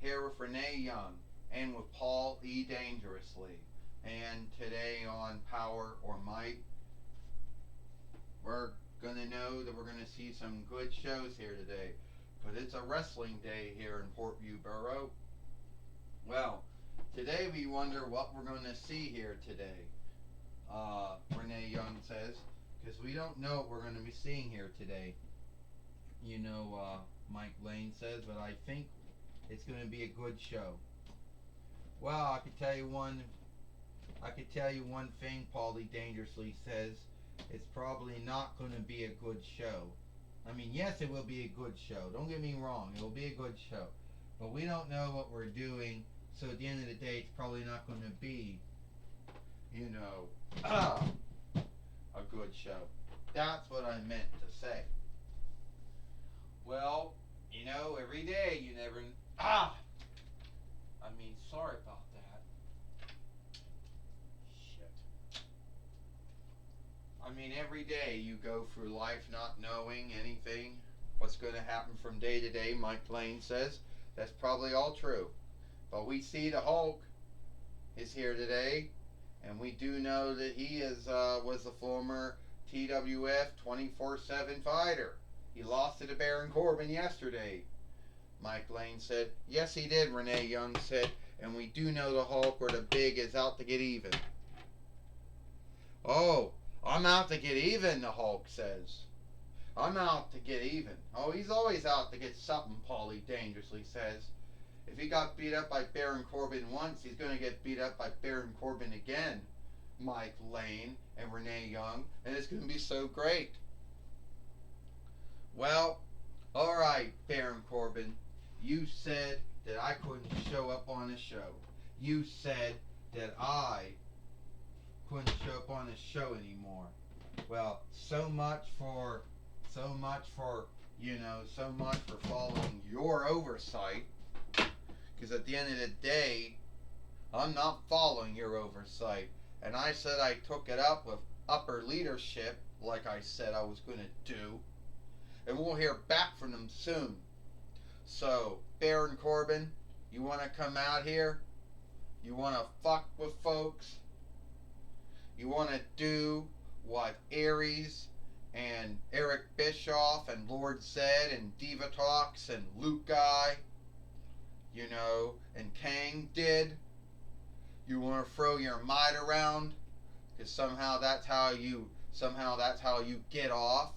here with Renee Young and with Paul E. Dangerously. And today on Power or Might, we're going to know that we're going to see some good shows here today. Because it's a wrestling day here in Portview Borough. Well, today we wonder what we're going to see here today, Renee Young says. Because we don't know what we're going to be seeing here today. Mike Lane says, but I think it's going to be a good show. Well, I could tell you one thing. Paulie Dangerously says it's probably not going to be a good show. I mean, yes, it will be a good show. Don't get me wrong, it will be a good show. But we don't know what we're doing, so at the end of the day, it's probably not going to be, a good show. That's what I meant to say. Well, every day you never. Sorry about that. Shit. Every day you go through life not knowing anything, what's going to happen from day to day, Mike Lane says. That's probably all true. But we see the Hulk is here today, and we do know that he was a former TWF 24/7 fighter. He lost to Baron Corbin yesterday. Mike Lane said, yes he did, Renee Young said, and we do know the Hulk or the Big is out to get even. Oh, I'm out to get even, the Hulk says. I'm out to get even. Oh, he's always out to get something, Paulie Dangerously says. If he got beat up by Baron Corbin once, he's going to get beat up by Baron Corbin again, Mike Lane and Renee Young, and it's going to be so great. Well, alright, Baron Corbin. You said that I couldn't show up on the show. You said that I couldn't show up on the show anymore. Well, so much for following your oversight. Because at the end of the day, I'm not following your oversight. And I said I took it up with upper leadership, like I said I was going to do. And we'll hear back from them soon. So, Baron Corbin, you want to come out here? You want to fuck with folks? You want to do what Aries and Eric Bischoff and Lord Zed and Diva Talks and Luke Guy, and Kang did? You want to throw your might around? Because somehow that's how you get off?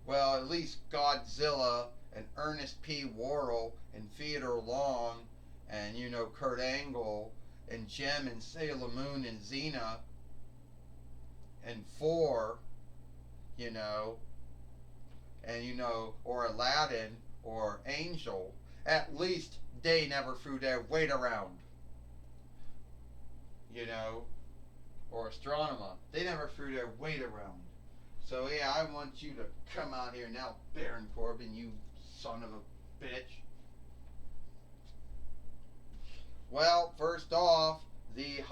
Well, at least Godzilla and Ernest P. Worrell and Theodore Long and, Kurt Angle and Jem and Sailor Moon and Xena and Thor, or Aladdin or Angel, at least they never threw their weight around. Or Astronomer. They never threw their weight around. So yeah, I want you to come out here now, Baron Corbin, you son of a bitch. Well, first off, the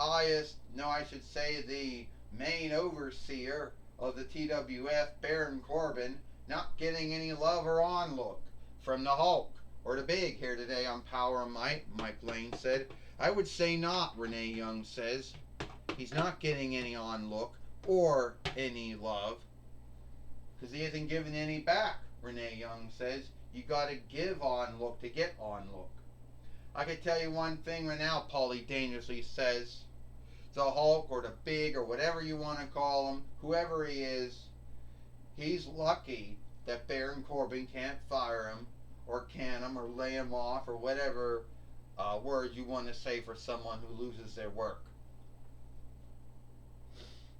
main overseer of the TWF, Baron Corbin, not getting any love or on look from the Hulk or the Big here today on Power and Might, Mike Lane said. I would say not, Renee Young says. He's not getting any on look or any love. Because he isn't giving any back, Renee Young says. You got to give on look to get on look. I could tell you one thing right now, Paulie Dangerously says. The Hulk or the Big or whatever you want to call him, whoever he is, he's lucky that Baron Corbin can't fire him or can him or lay him off or whatever word you want to say for someone who loses their work.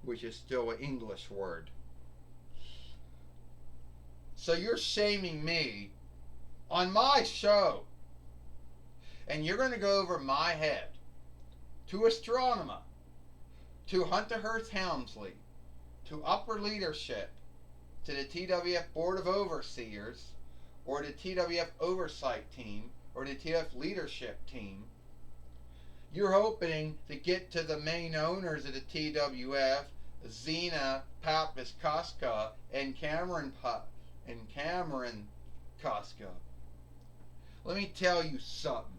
Which is still an English word. So you're shaming me on my show. And you're going to go over my head to Astronomer, to Hunter Hearst Helmsley, to upper leadership, to the TWF Board of Overseers, or the TWF Oversight Team, or the TWF Leadership Team. You're hoping to get to the main owners of the TWF, Xena, Pappas, Koska, and Cameron Koska. Let me tell you something.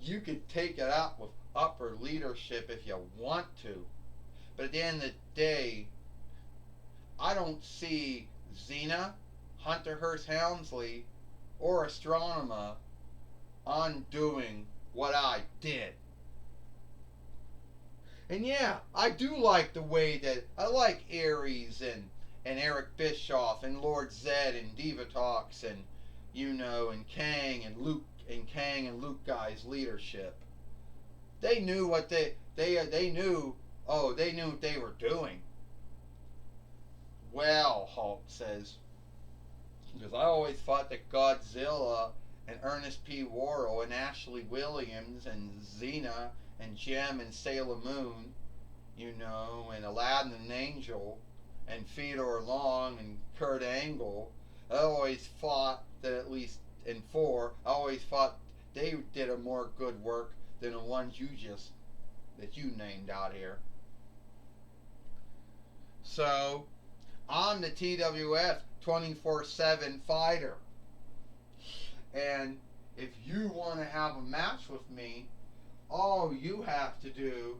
You could take it up with upper leadership if you want to. But at the end of the day, I don't see Xena, Hunter Hearst Helmsley, or Astronema undoing what I did. And yeah, I do like the way that I like Aries and Eric Bischoff and Lord Zed and Divatox and and Kang and Luke guys' leadership. They knew what they knew. Oh, they knew what they were doing. Well, Hulk says, because I always thought that Godzilla and Ernest P. Worrell and Ashley Williams and Xena and Jem and Sailor Moon, and Aladdin and Angel and Theodore Long and Kurt Angle, I always thought that at least in 4, I always thought they did a more good work than the ones that you named out here. So, I'm the TWF 24/7 fighter. And if you want to have a match with me, all you have to do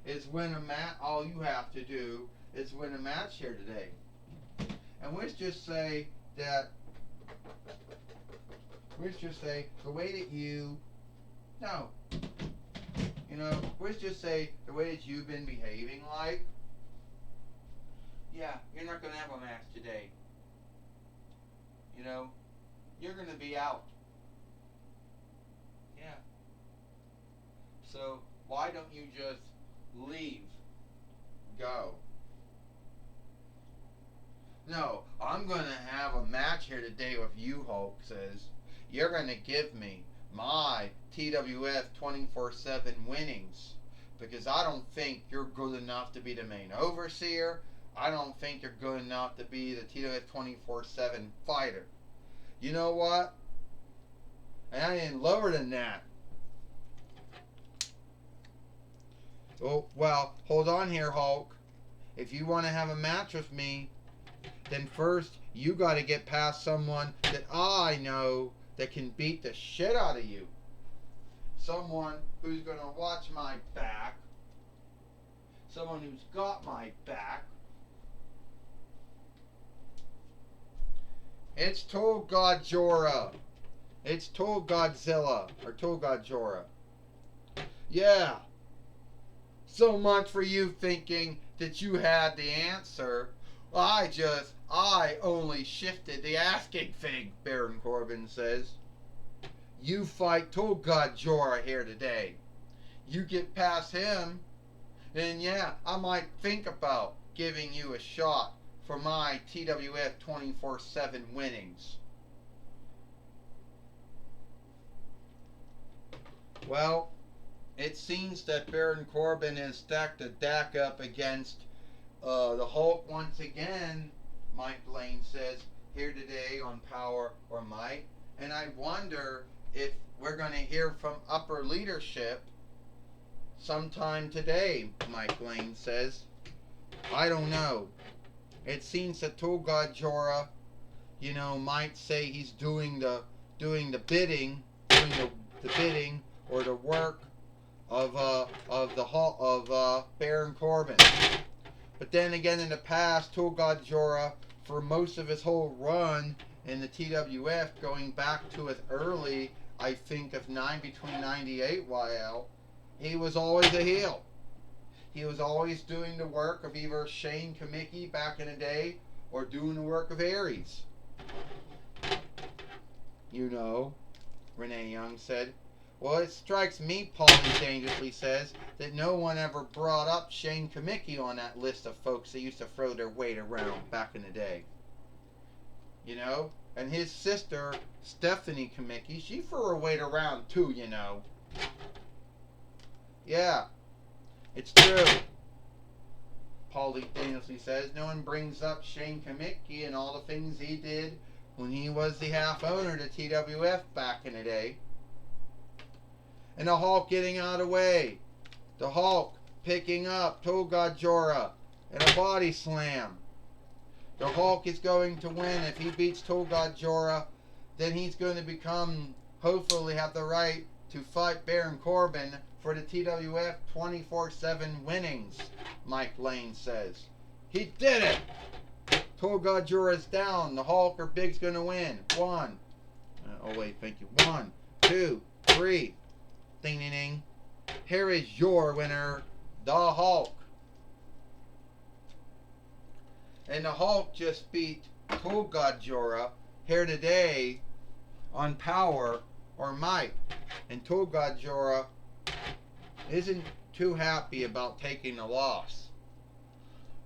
is win a match. All you have to do is win a match here today. And let's just say the way that let's just say the way that you've been behaving like, yeah, you're not going to have a match today. You're going to be out. Yeah. So why don't you just leave? Go. No, I'm going to have a match here today with you, Hulk says. You're going to give me my TWF 24/7 winnings. Because I don't think you're good enough to be the main overseer. I don't think you're good enough to be the TWF 24/7 fighter. You know what? And I ain't lower than that. Oh, well, hold on here, Hulk. If you want to have a match with me, then first you got to get past someone that I know that can beat the shit out of you. Someone who's going to watch my back. Someone who's got my back. It's Told God Jorah. It's Told Godzilla. Or Told God Jorah. Yeah. So much for you thinking that you had the answer. I only shifted the asking thing, Baron Corbin says. You fight Told God Jorah here today. You get past him, and yeah, I might think about giving you a shot for my TWF 24/7 winnings. Well, it seems that Baron Corbin has stacked a deck up against the Hulk once again, Mike Lane says, here today on Power or Might. And I wonder if we're going to hear from upper leadership sometime today, Mike Lane says. I don't know. It seems that Told God Jorah, might say he's doing the bidding, or the work of Baron Corbin. But then again, in the past, Told God Jorah, for most of his whole run in the TWF, going back to as early, I think, between 98 YL, he was always a heel. He was always doing the work of either Shane Kamicki back in the day, or doing the work of Aries. Renee Young said. Well, it strikes me, Paulie dangerously says, that no one ever brought up Shane Kamicki on that list of folks that used to throw their weight around back in the day. And his sister, Stephanie Kamicki, she threw her weight around too, Yeah, it's true. Paulie dangerously says, no one brings up Shane Kamicki and all the things he did when he was the half owner to TWF back in the day. And the Hulk getting out of the way. The Hulk picking up Told God Jorah in a body slam. The Hulk is going to win. If he beats Told God Jorah, then he's going to hopefully have the right to fight Baron Corbin for the TWF 24/7 winnings, Mike Lane says. He did it! Tolga Jura's down. The Hulk or Big's gonna win. One. Oh wait, thank you. 1, 2, 3. Ding ding ding. Here is your winner, the Hulk. And the Hulk just beat Tolga Jura here today on Powerrr or Might. And Tolga Jura isn't too happy about taking the loss,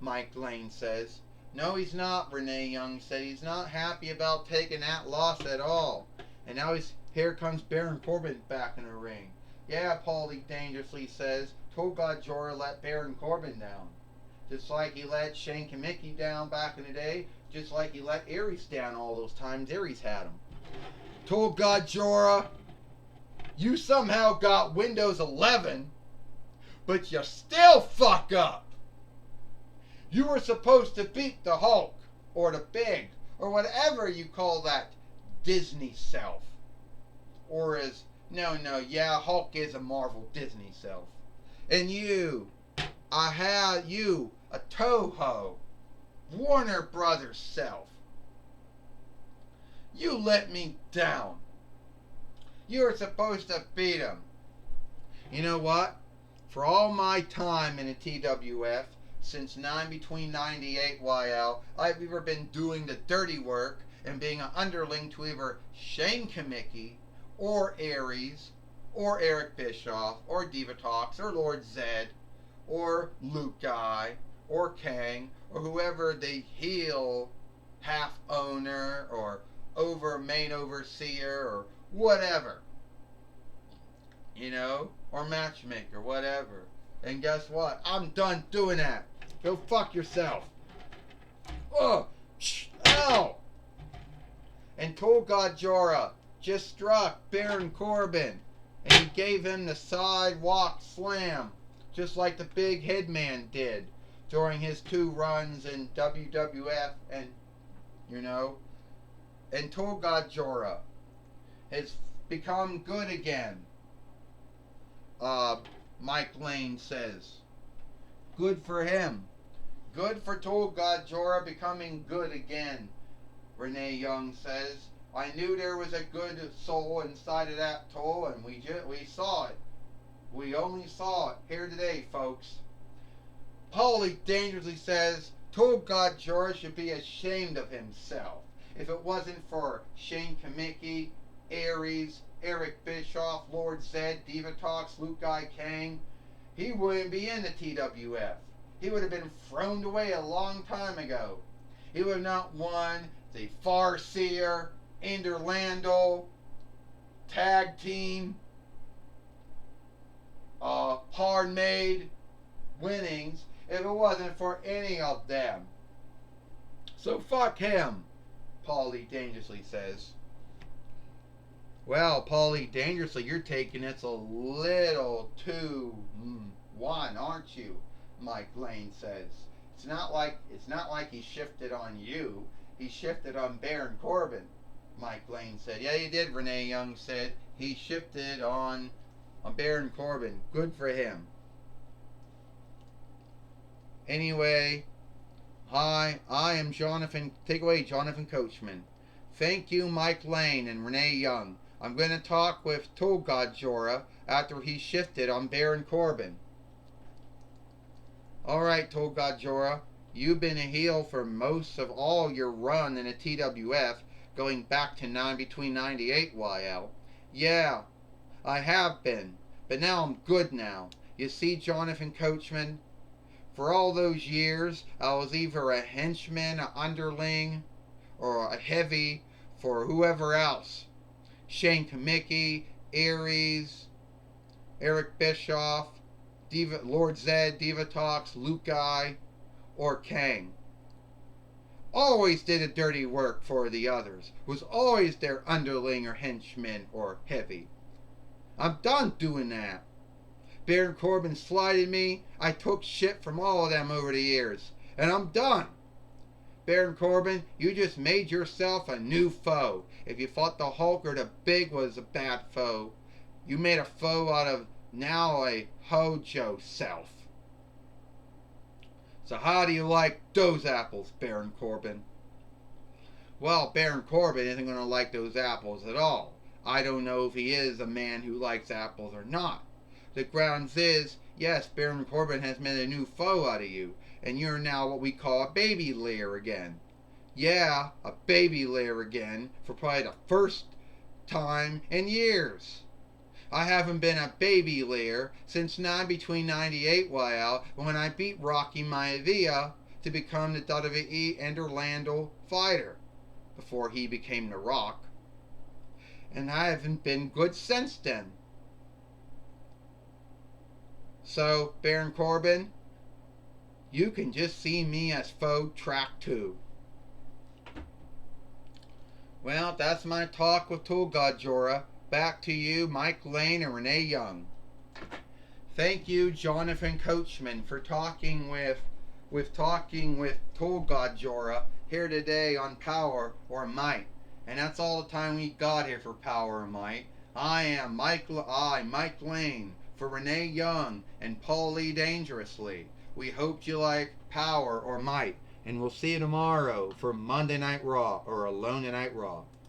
Mike Lane says. No, he's not, Renee Young said. He's not happy about taking that loss at all. And now here comes Baron Corbin back in the ring. Yeah, Paulie Dangerously says, Tolga Jura let Baron Corbin down. Just like he let Shane Kamicki down back in the day. Just like he let Aries down all those times Aries had him. Tolga Jura, you somehow got Windows 11, but you still fuck up. You were supposed to beat the Hulk, or the Big, or whatever you call that Disney self. Or yeah, Hulk is a Marvel Disney self. And I had you, a Toho, Warner Brothers self. You let me down. You were supposed to beat him. You know what? For all my time in the TWF, since between 98 YL, I've either been doing the dirty work and being an underling to either Shane Kamicki, or Aries, or Eric Bischoff, or Divatox, or Lord Zed, or Luke Guy, or Kang, or whoever the heel half owner, or main overseer, or whatever. Or matchmaker, whatever. And guess what? I'm done doing that. Go fuck yourself. Oh, ow! And Tolga Jura just struck Baron Corbin, and he gave him the sidewalk slam, just like the Big Headman did during his 2 runs in WWF, and Tolga Jura has become good again. Mike Lane says. Good for him. Good for Tolga Jura becoming good again, Renee Young says. I knew there was a good soul inside of that Tol, and we saw it. We only saw it here today, folks. Paulie Dangerously says Tolga Jura should be ashamed of himself. If it wasn't for Shane Kamicki, Aries, Eric Bischoff, Lord Zed, Divatox, Luke Guy Kang, he wouldn't be in the TWF. He would have been thrown away a long time ago. He would have not won the Farseer, Interlando, Tag Team, Hard Made winnings if it wasn't for any of them. So fuck him, Paulie Dangerously says. Well, Paulie Dangerously, you're taking it a little too one, aren't you? Mike Lane says. It's not like he shifted on you. He shifted on Baron Corbin, Mike Lane said. Yeah, he did, Renee Young said. He shifted on Baron Corbin. Good for him. Anyway, hi, I am Jonathan. Take away, Jonathan Coachman. Thank you, Mike Lane and Renee Young. I'm going to talk with Tolga Jura after he shifted on Baron Corbin. Alright, Tolga Jura, you've been a heel for most of all your run in the TWF, going back to between 98 YL. Yeah, I have been, but now I'm good now. You see, Jonathan Coachman, for all those years, I was either a henchman, an underling, or a heavy for whoever else. Shane Kamicki, Aries, Eric Bischoff, Lord Zed, Divatox, Luke Guy, or Kang. Always did a dirty work for the others. Was always their underling or henchman or heavy. I'm done doing that. Baron Corbin slighted me. I took shit from all of them over the years. And I'm done. Baron Corbin, you just made yourself a new foe. If you thought the Hulk or the Big was a bad foe, You made a foe out of now a Hojo self. So how do you like those apples, Baron Corbin? Well, Baron Corbin isn't going to like those apples at all. I don't know if he is a man who likes apples or not. The grounds is, yes, Baron Corbin has made a new foe out of you, and you're now what we call a baby layer again. Yeah, a baby layer again, for probably the first time in years. I haven't been a baby layer since between 98 when I beat Rocky Maivia to become the WWE and Orlando fighter before he became The Rock. And I haven't been good since then. So, Baron Corbin, you can just see me as foe track 2. Well, that's my talk with Tool God Jorah. Back to you, Mike Lane and Renee Young. Thank you, Jonathan Coachman, for talking with Tool God Jorah here today on Power or Might. And that's all the time we got here for Power or Might. I am Mike Lane, for Renee Young and Paul Lee Dangerously. We hope you like Power or Might, and we'll see you tomorrow for Monday Night Raw or Alone Tonight Raw.